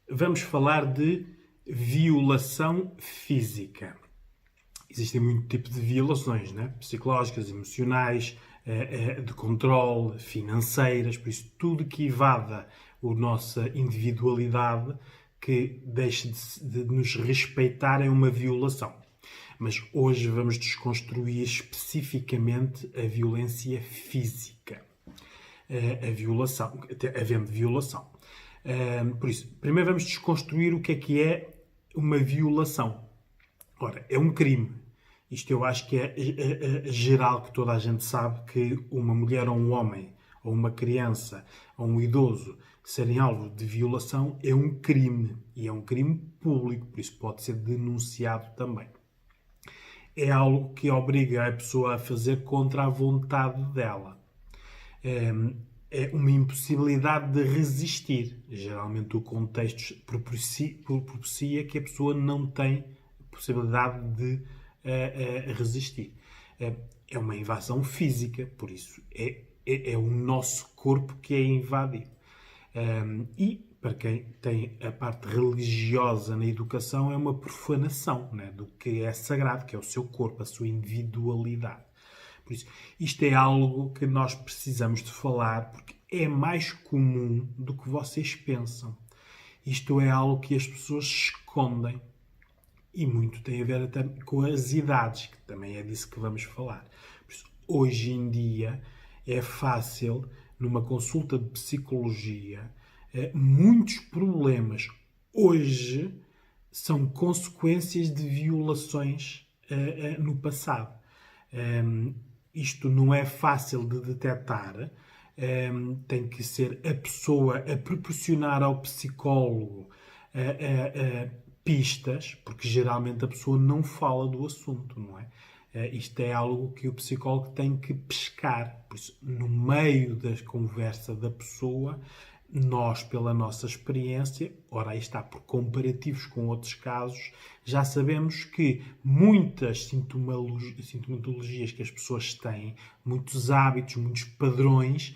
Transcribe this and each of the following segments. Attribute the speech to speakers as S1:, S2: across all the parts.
S1: vamos falar de violação física. Existem muitos tipos de violações, né? Psicológicas, emocionais, de controle, financeiras, por isso tudo que invada a nossa individualidade, que deixe de nos respeitar, é uma violação. Mas hoje vamos desconstruir especificamente a violência física. A violação, havendo violação. Por isso, primeiro vamos desconstruir o que é uma violação. Ora, é um crime. Isto eu acho que é geral, que toda a gente sabe que uma mulher ou um homem, ou uma criança, ou um idoso, serem alvo de violação é um crime. E é um crime público, por isso pode ser denunciado também. É algo que obriga a pessoa a fazer contra a vontade dela. É uma impossibilidade de resistir. Geralmente o contexto propicia que a pessoa não tem possibilidade de resistir. É uma invasão física, por isso é o nosso corpo que é invadido. E, para quem tem a parte religiosa na educação, é uma profanação, né, do que é sagrado, que é o seu corpo, a sua individualidade. Por isso, isto é algo que nós precisamos de falar, porque é mais comum do que vocês pensam. Isto é algo que as pessoas escondem. E muito tem a ver até com as idades, que também é disso que vamos falar. Por isso, hoje em dia é fácil, numa consulta de psicologia, muitos problemas hoje são consequências de violações no passado. Isto não é fácil de detectar. Tem que ser a pessoa a proporcionar ao psicólogo pistas, porque geralmente a pessoa não fala do assunto, não é? Isto é algo que o psicólogo tem que pescar. Por isso, no meio da conversa da pessoa, nós, pela nossa experiência, ora aí está, por comparativos com outros casos, já sabemos que muitas sintomatologias que as pessoas têm, muitos hábitos, muitos padrões,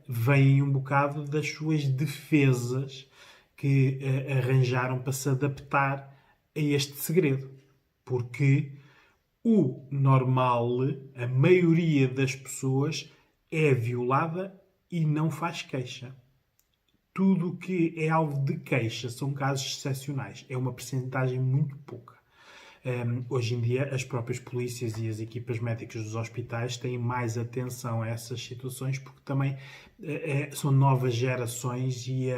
S1: vêm um bocado das suas defesas que arranjaram para se adaptar a este segredo. Porque o normal, a maioria das pessoas, é violada e não faz queixa. Tudo o que é alvo de queixa são casos excepcionais. É uma percentagem muito pouca. Hoje em dia, as próprias polícias e as equipas médicas dos hospitais têm mais atenção a essas situações, porque também são novas gerações e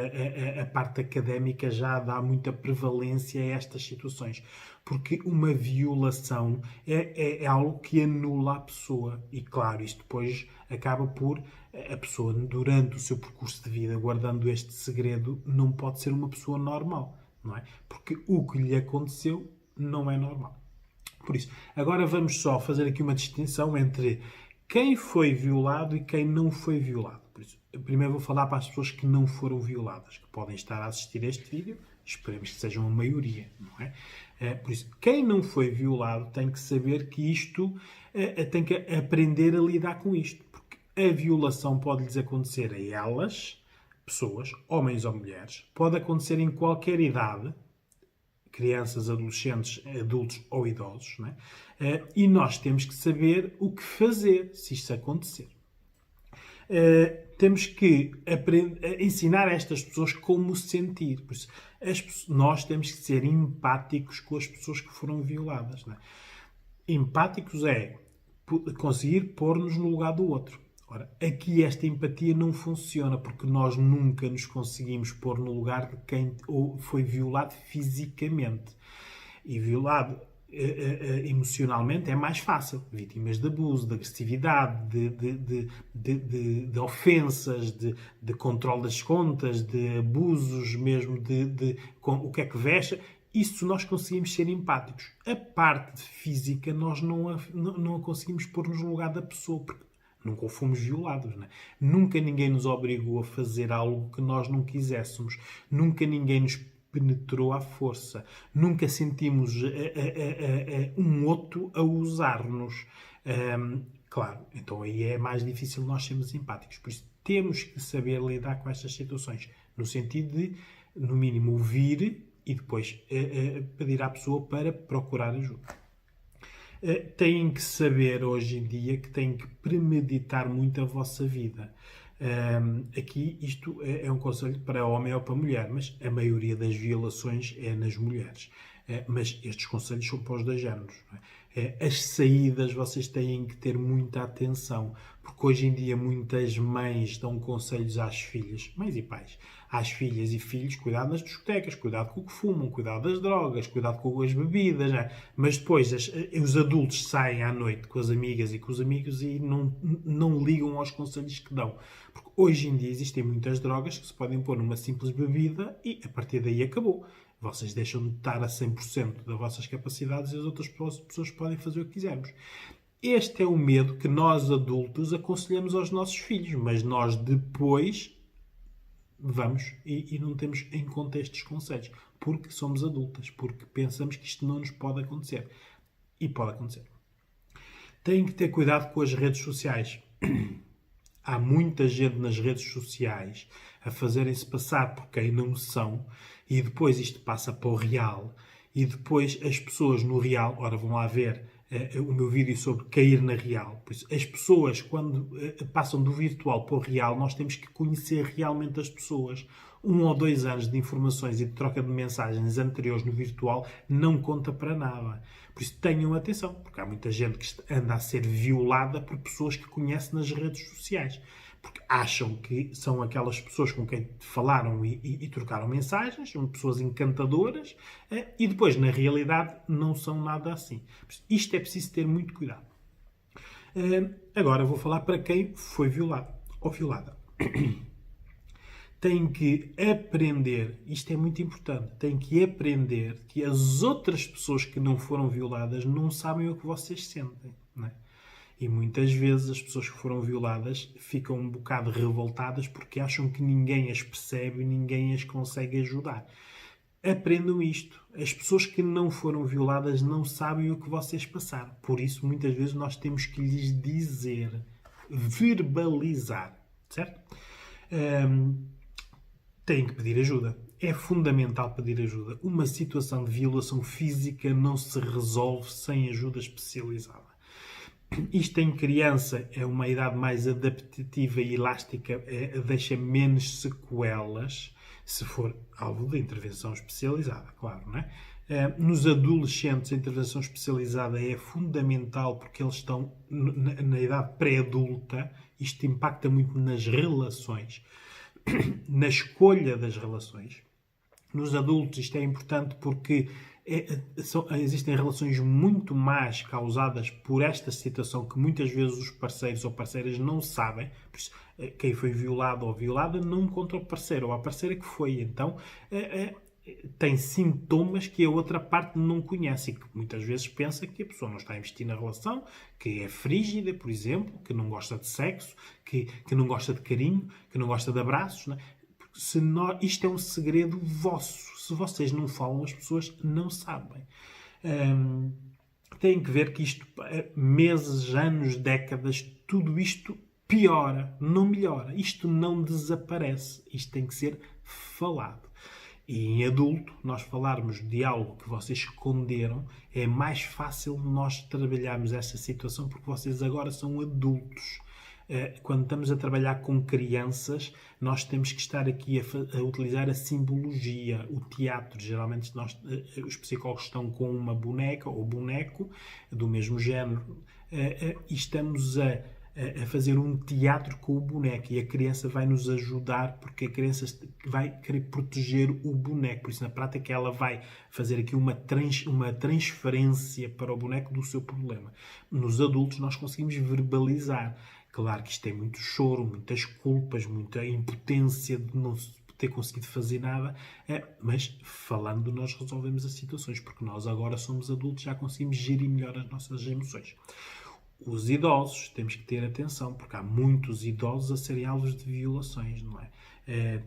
S1: a parte académica já dá muita prevalência a estas situações. Porque uma violação é algo que anula a pessoa. E, claro, isto depois acaba por a pessoa, durante o seu percurso de vida, guardando este segredo, não pode ser uma pessoa normal, não é? Porque o que lhe aconteceu não é normal. Por isso, agora vamos só fazer aqui uma distinção entre quem foi violado e quem não foi violado. Por isso, primeiro vou falar para as pessoas que não foram violadas, que podem estar a assistir a este vídeo. Esperemos que sejam a maioria, não é? Por isso, quem não foi violado tem que saber que isto, tem que aprender a lidar com isto. Porque a violação pode-lhes acontecer a elas, pessoas, homens ou mulheres, pode acontecer em qualquer idade, crianças, adolescentes, adultos ou idosos, não é? E nós temos que saber o que fazer se isto acontecer. Temos que ensinar a estas pessoas como sentir. Por isso, nós temos que ser empáticos com as pessoas que foram violadas. Não é? Empáticos é conseguir pôr-nos no lugar do outro. Ora, aqui esta empatia não funciona porque nós nunca nos conseguimos pôr no lugar de quem foi violado fisicamente. E violado emocionalmente é mais fácil. Vítimas de abuso, de agressividade, de ofensas, de controle das contas, de abusos mesmo, o que é que veste. Isso nós conseguimos ser empáticos. A parte física nós não a conseguimos pôr no lugar da pessoa, porque nunca fomos violados. Não é? Nunca ninguém nos obrigou a fazer algo que nós não quiséssemos. Nunca ninguém nos penetrou à força. Nunca sentimos um outro a usar-nos. Claro, então aí é mais difícil nós sermos empáticos. Por isso temos que saber lidar com estas situações. No sentido de no mínimo, ouvir e depois pedir à pessoa para procurar ajuda. Têm que saber hoje em dia que têm que premeditar muito a vossa vida. Aqui isto é um conselho para homem ou para mulher, mas a maioria das violações é nas mulheres. Mas estes conselhos são para os dois géneros. Não é? As saídas vocês têm que ter muita atenção, porque hoje em dia muitas mães dão conselhos às filhas, mães e pais, às filhas e filhos, cuidado nas discotecas, cuidado com o que fumam, cuidado das drogas, cuidado com as bebidas, não é? Mas depois os adultos saem à noite com as amigas e com os amigos e não ligam aos conselhos que dão. Porque hoje em dia existem muitas drogas que se podem pôr numa simples bebida e a partir daí acabou. Vocês deixam de estar a 100% das vossas capacidades e as outras pessoas podem fazer o que quisermos. Este é o medo que nós adultos aconselhamos aos nossos filhos, mas nós depois vamos e não temos em conta estes conselhos, porque somos adultas, porque pensamos que isto não nos pode acontecer. E pode acontecer. Têm que ter cuidado com as redes sociais. Há muita gente nas redes sociais a fazerem-se passar por quem não são e depois isto passa para o real e depois as pessoas no real, ora vão lá ver o meu vídeo sobre cair na real. Por isso, as pessoas quando passam do virtual para o real, nós temos que conhecer realmente as pessoas. 1 ou 2 anos de informações e de troca de mensagens anteriores no virtual não conta para nada. Por isso tenham atenção, porque há muita gente que anda a ser violada por pessoas que conhece nas redes sociais. Porque acham que são aquelas pessoas com quem falaram e trocaram mensagens, são pessoas encantadoras, e depois, na realidade, não são nada assim. Isto é preciso ter muito cuidado. Agora vou falar para quem foi violado ou violada. Tem que aprender, isto é muito importante, tem que aprender que as outras pessoas que não foram violadas não sabem o que vocês sentem, não é? E muitas vezes as pessoas que foram violadas ficam um bocado revoltadas porque acham que ninguém as percebe e ninguém as consegue ajudar. Aprendam isto. As pessoas que não foram violadas não sabem o que vocês passaram. Por isso, muitas vezes, nós temos que lhes dizer, verbalizar, certo? Têm que pedir ajuda. É fundamental pedir ajuda. Uma situação de violação física não se resolve sem ajuda especializada. Isto em criança é uma idade mais adaptativa e elástica, deixa menos sequelas, se for alvo de intervenção especializada, claro, não é? Nos adolescentes, a intervenção especializada é fundamental porque eles estão na idade pré-adulta. Isto impacta muito nas relações, na escolha das relações. Nos adultos isto é importante porque existem relações muito más causadas por esta situação que muitas vezes os parceiros ou parceiras não sabem. Por isso, quem foi violado ou violada não conta ao parceiro ou à parceira que foi. Então, tem sintomas que a outra parte não conhece e que muitas vezes pensa que a pessoa não está a investir na relação, que é frígida, por exemplo, que não gosta de sexo, que não gosta de carinho, que não gosta de abraços, não é? Isto é um segredo vosso. Se vocês não falam, as pessoas não sabem. Têm que ver que isto, meses, anos, décadas, tudo isto piora, não melhora. Isto não desaparece. Isto tem que ser falado. E em adulto, nós falarmos de algo que vocês esconderam, é mais fácil nós trabalharmos esta situação porque vocês agora são adultos. Quando estamos a trabalhar com crianças, nós temos que estar aqui a utilizar a simbologia, o teatro. Geralmente os psicólogos estão com uma boneca ou boneco do mesmo género e estamos a fazer um teatro com o boneco e a criança vai nos ajudar porque a criança vai querer proteger o boneco. Por isso, na prática, ela vai fazer aqui uma transferência para o boneco do seu problema. Nos adultos, nós conseguimos verbalizar. Claro que isto tem muito choro, muitas culpas, muita impotência de não ter conseguido fazer nada, mas falando nós resolvemos as situações, porque nós agora somos adultos, já conseguimos gerir melhor as nossas emoções. Os idosos, temos que ter atenção, porque há muitos idosos a serem alvos de violações, não é?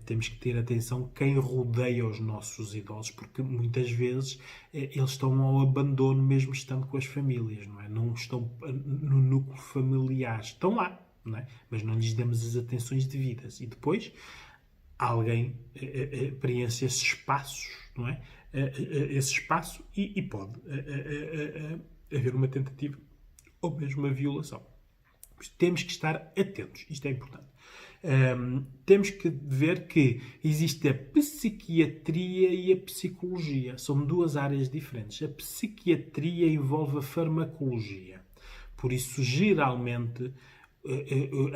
S1: Temos que ter atenção quem rodeia os nossos idosos, porque muitas vezes eles estão ao abandono mesmo estando com as famílias, não é? Não estão no núcleo familiar, estão lá, não é? Mas não lhes damos as atenções devidas. E depois alguém preenche esses espaços, não é? Esse espaço e pode haver uma tentativa ou mesmo uma violação. Temos que estar atentos, isto é importante. Temos que ver que existe a psiquiatria e a psicologia. São duas áreas diferentes. A psiquiatria envolve a farmacologia. Por isso, geralmente,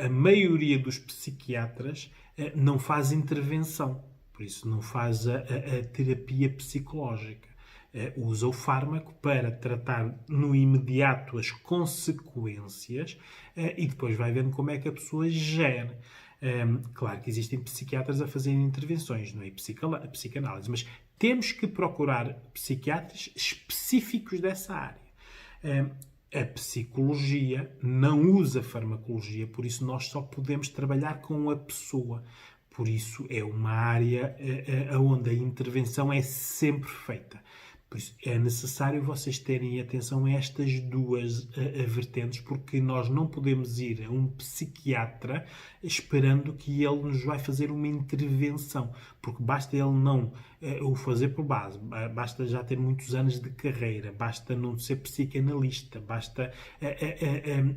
S1: a maioria dos psiquiatras não faz intervenção. Por isso, não faz a terapia psicológica. Usa o fármaco para tratar no imediato as consequências e depois vai vendo como é que a pessoa gera. Claro que existem psiquiatras a fazerem intervenções, não é? A psicanálise, mas temos que procurar psiquiatras específicos dessa área. A psicologia não usa farmacologia, por isso nós só podemos trabalhar com a pessoa. Por isso é uma área onde a intervenção é sempre feita. Por isso é necessário vocês terem atenção a estas duas vertentes, porque nós não podemos ir a um psiquiatra esperando que ele nos vai fazer uma intervenção, porque basta ele não o fazer por base, basta já ter muitos anos de carreira, basta não ser psicanalista, basta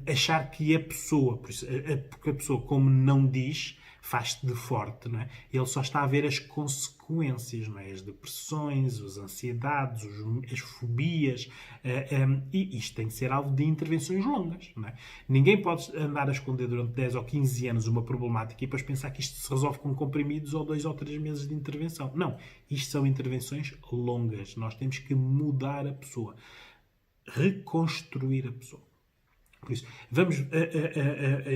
S1: achar que a pessoa, porque a pessoa como não diz, faz-te de forte, não é? Ele só está a ver as consequências, não é? As depressões, as ansiedades, as fobias, e isto tem que ser alvo de intervenções longas, não é? Ninguém pode andar a esconder durante 10 ou 15 anos uma problemática e depois pensar que isto se resolve com comprimidos ou 2 ou 3 meses de intervenção. Não, isto são intervenções longas. Nós temos que mudar a pessoa, reconstruir a pessoa. Por isso, vamos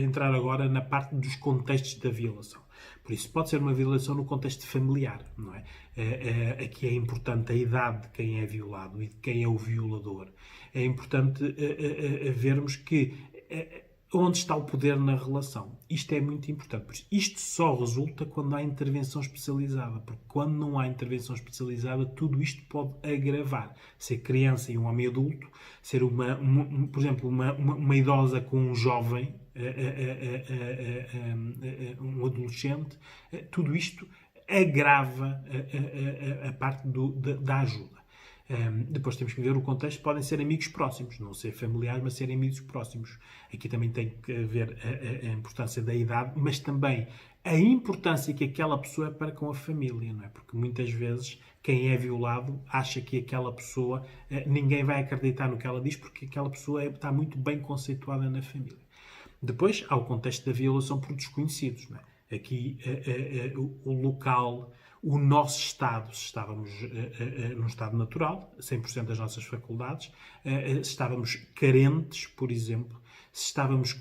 S1: entrar agora na parte dos contextos da violação. Por isso, pode ser uma violação no contexto familiar, não é? Aqui é importante a idade de quem é violado e de quem é o violador. É importante vermos que onde está o poder na relação. Isto é muito importante. Por isso, isto só resulta quando há intervenção especializada, porque quando não há intervenção especializada, tudo isto pode agravar. Ser criança e um homem adulto, ser, por exemplo, uma idosa com um jovem, um adolescente, tudo isto agrava a parte da ajuda. Depois temos que ver o contexto, podem ser amigos próximos, não ser familiares, mas serem amigos próximos. Aqui também tem que ver a importância da idade, mas também a importância que aquela pessoa é para com a família, não é? Porque muitas vezes quem é violado acha que aquela pessoa, ninguém vai acreditar no que ela diz porque aquela pessoa está muito bem conceituada na família. Depois há o contexto da violação por desconhecidos, não é? Aqui o local, o nosso estado, se estávamos num estado natural, 100% das nossas faculdades, se estávamos carentes, por exemplo, se estávamos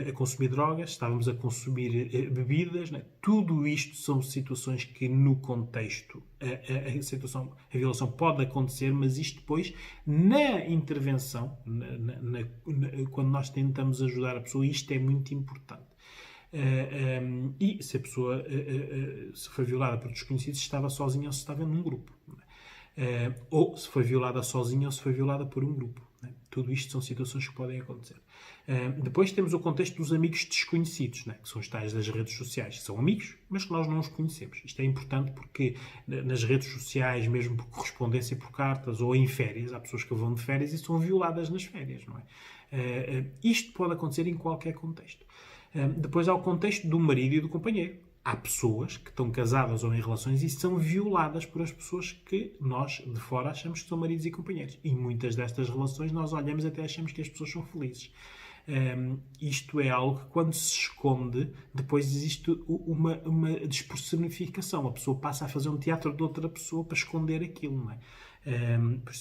S1: a consumir drogas, se estávamos a consumir bebidas, né? Tudo isto são situações que no contexto a violação pode acontecer, mas isto depois, na intervenção, quando nós tentamos ajudar a pessoa, isto é muito importante. E se a pessoa se foi violada por desconhecidos, se estava sozinha ou se estava num grupo. Ou se foi violada sozinha ou se foi violada por um grupo. Tudo isto são situações que podem acontecer. Depois temos o contexto dos amigos desconhecidos, que são os tais das redes sociais, que são amigos, mas que nós não os conhecemos. Isto é importante porque nas redes sociais, mesmo por correspondência por cartas ou em férias, há pessoas que vão de férias e são violadas nas férias, não é? Isto pode acontecer em qualquer contexto. Depois há o contexto do marido e do companheiro. Há pessoas que estão casadas ou em relações e são violadas por as pessoas que nós, de fora, achamos que são maridos e companheiros. E muitas destas relações nós olhamos e até achamos que as pessoas são felizes. Isto é algo que, quando se esconde, depois existe uma despersonificação. A pessoa passa a fazer um teatro de outra pessoa para esconder aquilo, não é?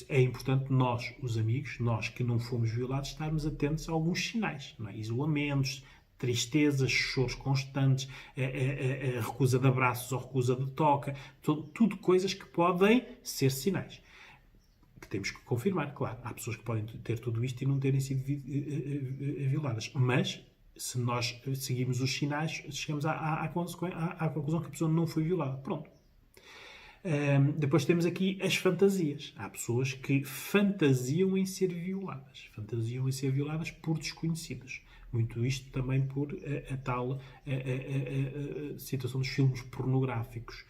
S1: É importante nós, os amigos, nós que não fomos violados, estarmos atentos a alguns sinais, não é? Isolamentos, tristezas, choros constantes, a recusa de abraços ou recusa de toca, tudo coisas que podem ser sinais. Que temos que confirmar, claro. Há pessoas que podem ter tudo isto e não terem sido violadas. Mas, se nós seguirmos os sinais, chegamos à conclusão que a pessoa não foi violada. Pronto. Depois temos aqui as fantasias. Há pessoas que fantasiam em ser violadas. Fantasiam em ser violadas por desconhecidos. Muito isto também por a tal situação dos filmes pornográficos.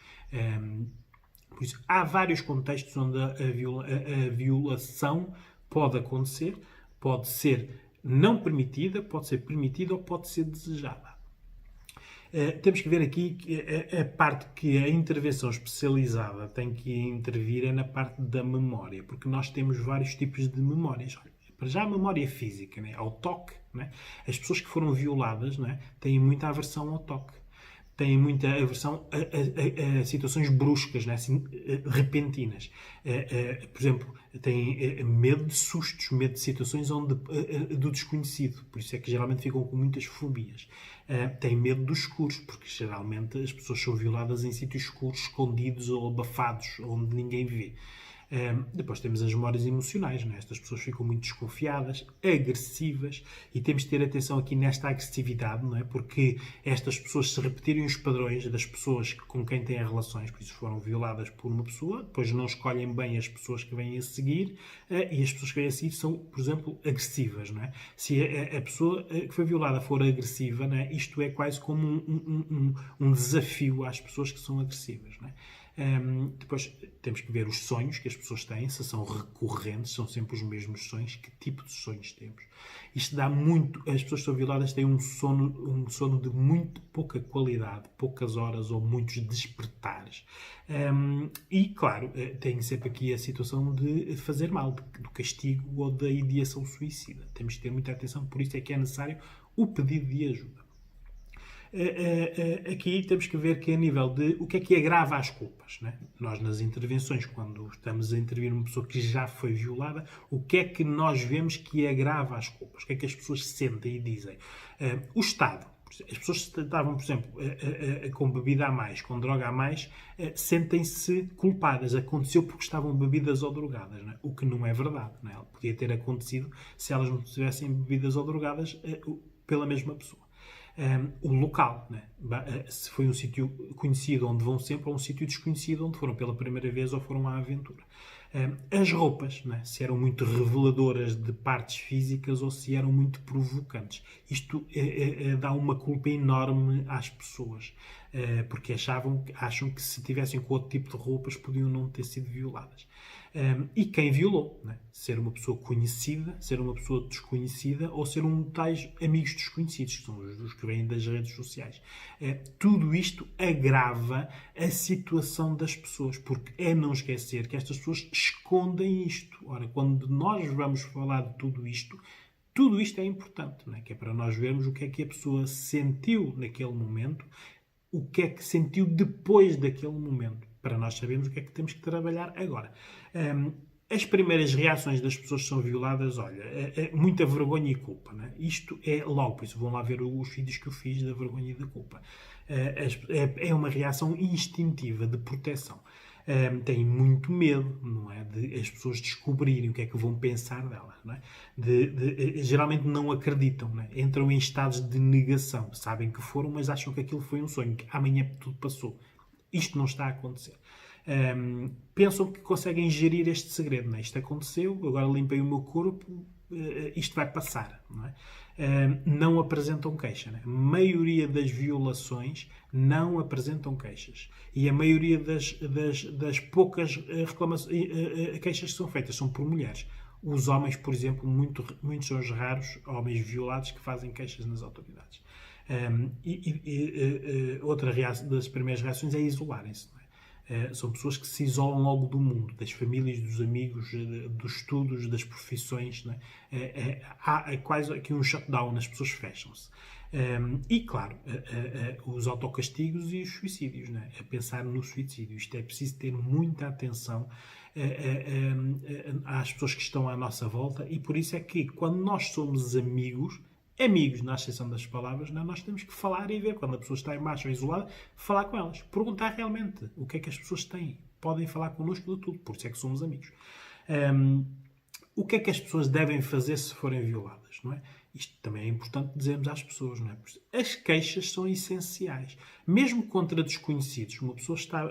S1: Por isso, há vários contextos onde a violação pode acontecer, pode ser não permitida, pode ser permitida ou pode ser desejada. Temos que ver aqui que a parte que a intervenção especializada tem que intervir é na parte da memória, porque nós temos vários tipos de memórias. Para já a memória física, né? Ao toque, né? As pessoas que foram violadas, né? Têm muita aversão ao toque. Têm muita aversão a situações bruscas, né? Assim, repentinas. Por exemplo, têm medo de sustos, medo de situações do desconhecido. Por isso é que geralmente ficam com muitas fobias. Têm medo dos escuros, porque geralmente as pessoas são violadas em sítios escuros, escondidos ou abafados, onde ninguém vê. Depois temos as memórias emocionais, não é? Estas pessoas ficam muito desconfiadas, agressivas, e temos de ter atenção aqui nesta agressividade, não é? Porque estas pessoas, se repetirem os padrões das pessoas com quem têm relações, por isso foram violadas por uma pessoa, depois não escolhem bem as pessoas que vêm a seguir, e as pessoas que vêm a seguir são, por exemplo, agressivas, não é? Se a pessoa que foi violada for agressiva, não é? Isto é quase como um desafio às pessoas que são agressivas, não é? Depois temos que ver os sonhos que as pessoas têm, se são recorrentes, são sempre os mesmos sonhos, que tipo de sonhos temos. Isto dá muito. As pessoas que são violadas têm um sono de muito pouca qualidade, poucas horas ou muitos despertares. E, claro, tem sempre aqui a situação de fazer mal, do castigo ou da ideação suicida. Temos que ter muita atenção, por isso é que é necessário o pedido de ajuda. Aqui temos que ver que a nível de o que agrava as culpas, né? Nós nas intervenções, quando estamos a intervir numa pessoa que já foi violada, o que é que nós vemos que agrava as culpas? O que é que as pessoas sentem e dizem? O Estado. As pessoas que estavam, por exemplo, com bebida a mais, com droga a mais, sentem-se culpadas. Aconteceu porque estavam bebidas ou drogadas, não é? O que não é verdade, não é? Podia ter acontecido se elas não estivessem bebidas ou drogadas pela mesma pessoa. O local, né? Se foi um sítio conhecido onde vão sempre, ou um sítio desconhecido onde foram pela primeira vez ou foram à aventura. As roupas, né? Se eram muito reveladoras de partes físicas ou se eram muito provocantes. Isto dá uma culpa enorme às pessoas, porque acham que se tivessem com outro tipo de roupas podiam não ter sido violadas. E quem violou, né? Ser uma pessoa conhecida, ser uma pessoa desconhecida ou ser um de tais amigos desconhecidos, que são os que vêm das redes sociais. Tudo isto agrava a situação das pessoas, porque é não esquecer que estas pessoas escondem isto. Ora, quando nós vamos falar de tudo isto é importante, não é? Que é para nós vermos o que é que a pessoa sentiu naquele momento, o que é que sentiu depois daquele momento, para nós sabermos o que é que temos que trabalhar agora. As primeiras reações das pessoas que são violadas, olha, muita vergonha e culpa, né? Isto é logo, por isso vão lá ver os vídeos que eu fiz da vergonha e da culpa. É uma reação instintiva de proteção. Têm muito medo, não é? De as pessoas descobrirem o que é que vão pensar delas, não é? Geralmente não acreditam, não é? Entram em estados de negação. Sabem que foram, mas acham que aquilo foi um sonho, que amanhã tudo passou. Isto não está a acontecer. Pensam que conseguem gerir este segredo, não é? Isto aconteceu, agora limpei o meu corpo, isto vai passar, não é? Não apresentam queixa, não é? A maioria das violações não apresentam queixas. E a maioria das poucas queixas que são feitas são por mulheres. Os homens, por exemplo, muitos são os raros homens violados que fazem queixas nas autoridades. Outra das primeiras reações é isolarem-se. São pessoas que se isolam logo do mundo, das famílias, dos amigos, dos estudos, das profissões. Não é? Há quase aqui um shutdown, as pessoas fecham-se. E, claro, os autocastigos e os suicídios. Não é? A pensar no suicídio. Isto é preciso ter muita atenção às pessoas que estão à nossa volta, e por isso é que, quando nós somos amigos, na exceção das palavras, não, nós temos que falar e ver. Quando a pessoa está em baixo ou isolada, falar com elas. Perguntar realmente o que é que as pessoas têm. Podem falar connosco de tudo, por isso é que somos amigos. O que é que as pessoas devem fazer se forem violadas, não é? Isto também é importante dizermos às pessoas, não é? As queixas são essenciais. Mesmo contra desconhecidos, uma pessoa está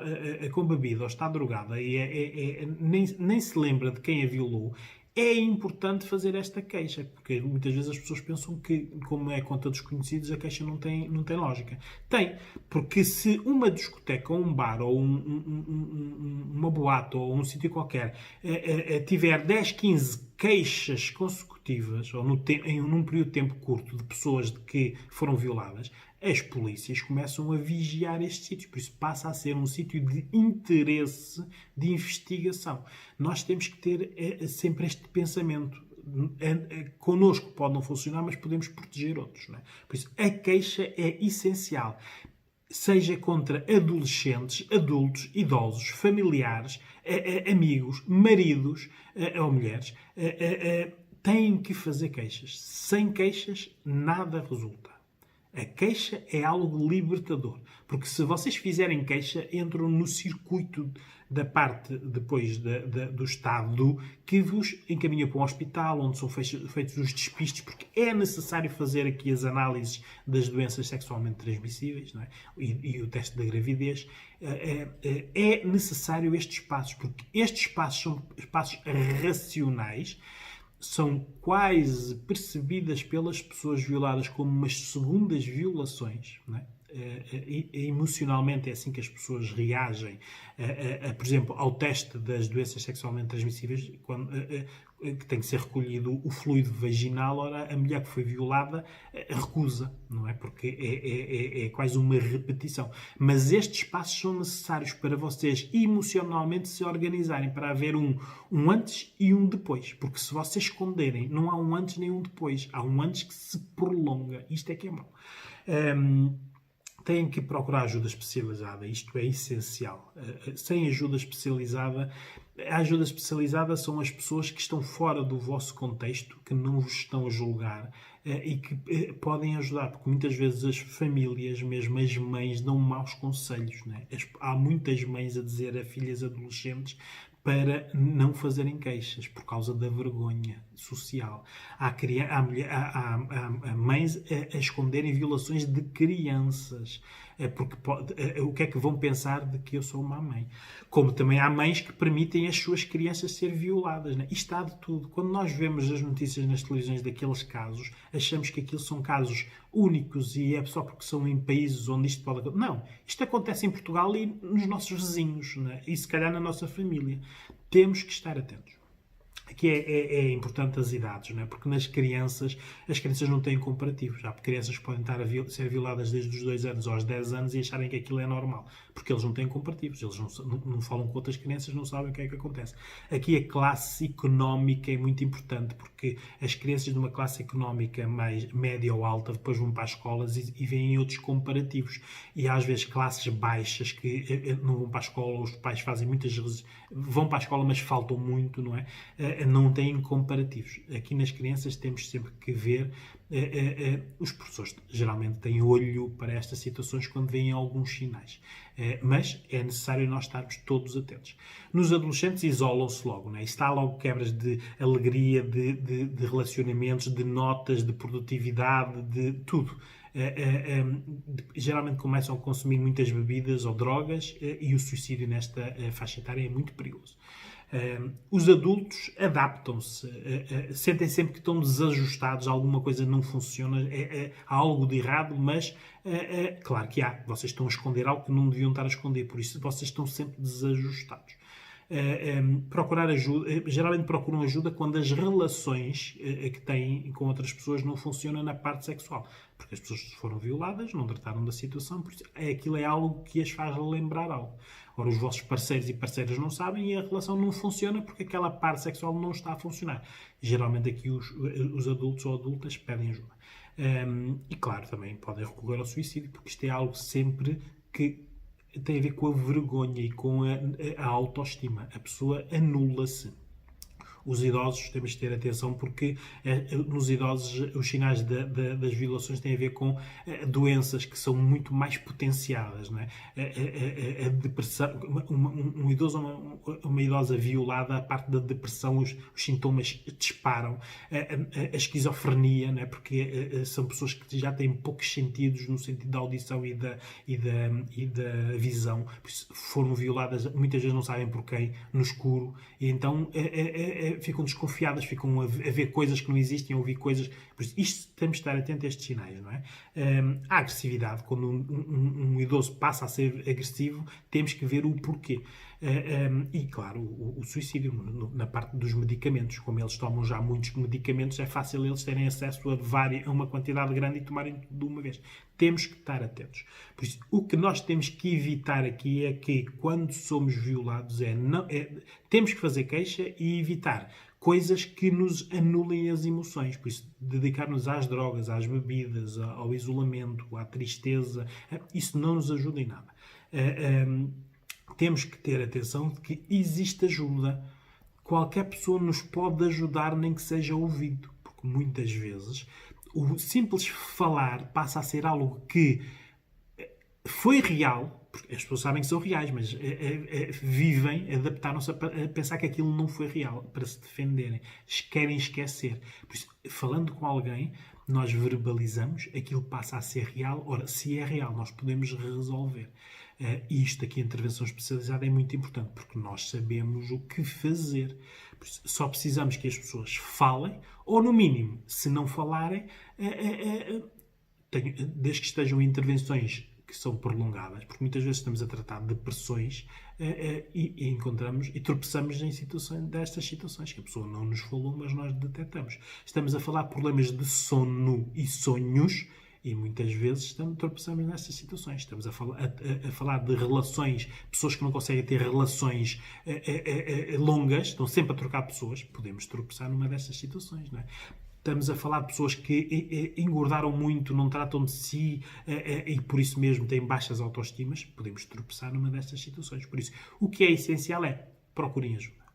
S1: com bebida ou está drogada e nem se lembra de quem a violou, é importante fazer esta queixa, porque muitas vezes as pessoas pensam que, como é conta dos conhecidos, a queixa não tem lógica. Tem, porque se uma discoteca, ou um bar, ou uma boate, ou um sítio qualquer, tiver 10, 15 queixas consecutivas, ou num período de tempo curto, de pessoas que foram violadas, as polícias começam a vigiar estes sítios. Por isso passa a ser um sítio de interesse, de investigação. Nós temos que ter sempre este pensamento. Connosco pode não funcionar, mas podemos proteger outros. Não é? Por isso, a queixa é essencial. Seja contra adolescentes, adultos, idosos, familiares, amigos, maridos ou mulheres, têm que fazer queixas. Sem queixas, nada resulta. A queixa é algo libertador, porque se vocês fizerem queixa, entram no circuito da parte depois do Estado que vos encaminha para um hospital, onde são feitos os despistes, porque é necessário fazer aqui as análises das doenças sexualmente transmissíveis, não é? E o teste da gravidez. É necessário estes passos, porque estes passos são passos racionais, são quase percebidas pelas pessoas violadas como umas segundas violações, não é? Emocionalmente é assim que as pessoas reagem, por exemplo, ao teste das doenças sexualmente transmissíveis, que tem que ser recolhido o fluido vaginal. Ora, a mulher que foi violada recusa, não é? Porque é quase uma repetição. Mas estes passos são necessários para vocês emocionalmente se organizarem, para haver um antes e um depois. Porque se vocês esconderem, não há um antes nem um depois. Há um antes que se prolonga. Isto é que é mau. Têm que procurar ajuda especializada. Isto é essencial. Sem ajuda especializada, a ajuda especializada são as pessoas que estão fora do vosso contexto, que não vos estão a julgar e que podem ajudar, porque muitas vezes as famílias, mesmo as mães, dão maus conselhos. Não é? Há muitas mães a dizer a filhas adolescentes para não fazerem queixas por causa da vergonha social. Há mães a esconderem violações de crianças, porque o que é que vão pensar de que eu sou uma mãe? Como também há mães que permitem as suas crianças ser violadas. Né? Isto há de tudo. Quando nós vemos as notícias nas televisões daqueles casos, achamos que aquilo são casos únicos e é só porque são em países onde isto pode acontecer. Não, isto acontece em Portugal e nos nossos vizinhos, né? E se calhar na nossa família. Temos que estar atentos. Aqui é importante as idades, não é? Porque nas crianças, as crianças não têm comparativos. Há crianças que podem estar a ser violadas desde os 2 anos aos 10 anos e acharem que aquilo é normal, porque eles não têm comparativos, eles não falam com outras crianças, não sabem o que é que acontece. Aqui a classe económica é muito importante, porque as crianças de uma classe económica mais média ou alta depois vão para as escolas e veem outros comparativos. E às vezes classes baixas que não vão para a escola, os pais fazem muitas vezes, vão para a escola mas faltam muito, não é? Não têm comparativos. Aqui nas crianças temos sempre que ver, os professores geralmente têm olho para estas situações quando veem alguns sinais, mas é necessário nós estarmos todos atentos. Nos adolescentes isolam-se logo, não é? Está logo quebras de alegria, de relacionamentos, de notas, de produtividade, de tudo. Geralmente começam a consumir muitas bebidas ou drogas e o suicídio nesta faixa etária é muito perigoso. Os adultos adaptam-se, sentem sempre que estão desajustados, alguma coisa não funciona, há algo de errado, mas claro que há. Vocês estão a esconder algo que não deviam estar a esconder, por isso vocês estão sempre desajustados. Procurar ajuda, geralmente procuram ajuda quando as relações que têm com outras pessoas não funcionam na parte sexual, porque as pessoas foram violadas, não trataram da situação, por isso aquilo é algo que as faz lembrar algo. Ora, os vossos parceiros e parceiras não sabem e a relação não funciona porque aquela parte sexual não está a funcionar. Geralmente aqui os adultos ou adultas pedem ajuda. E claro, também podem recorrer ao suicídio, porque isto é algo sempre que tem a ver com a vergonha e com a autoestima. A pessoa anula-se. Os idosos temos de ter atenção porque nos idosos os sinais das violações têm a ver com doenças que são muito mais potenciadas. Não é? A depressão, um idoso ou uma idosa violada, a parte da depressão, os sintomas disparam. A esquizofrenia, não é? Porque são pessoas que já têm poucos sentidos no sentido da audição e da visão. Foram violadas, muitas vezes não sabem por quem, no escuro. E então ficam desconfiadas, ficam a ver coisas que não existem, a ouvir coisas. Por isso, isto temos de estar atentos a estes sinais, não é? A agressividade, quando um idoso passa a ser agressivo, temos que ver o porquê. E, claro, o suicídio, na parte dos medicamentos. Como eles tomam já muitos medicamentos, é fácil eles terem acesso a uma quantidade grande e tomarem de uma vez. Temos que estar atentos. Por isso, o que nós temos que evitar aqui é que, quando somos violados, temos que fazer queixa e evitar coisas que nos anulem as emoções. Por isso, dedicar-nos às drogas, às bebidas, ao isolamento, à tristeza, isso não nos ajuda em nada. Temos que ter atenção de que existe ajuda. Qualquer pessoa nos pode ajudar, nem que seja ouvido. Porque muitas vezes o simples falar passa a ser algo que foi real, porque as pessoas sabem que são reais, mas vivem, adaptaram-se a pensar que aquilo não foi real, para se defenderem. Querem esquecer. Por isso, falando com alguém, nós verbalizamos, aquilo passa a ser real. Ora, se é real, nós podemos resolver. E isto aqui, a intervenção especializada, é muito importante, porque nós sabemos o que fazer. Por isso, só precisamos que as pessoas falem, ou no mínimo, se não falarem, desde que estejam intervenções que são prolongadas, porque muitas vezes estamos a tratar de depressões e encontramos e tropeçamos destas situações que a pessoa não nos falou, mas nós detectamos. Estamos a falar de problemas de sono e sonhos e muitas vezes tropeçamos nestas situações. Estamos a falar de relações, pessoas que não conseguem ter relações longas, estão sempre a trocar pessoas, podemos tropeçar numa destas situações, não é? Estamos a falar de pessoas que engordaram muito, não tratam de si e por isso mesmo têm baixas autoestimas. Podemos tropeçar numa destas situações. Por isso, o que é essencial é procurem ajuda.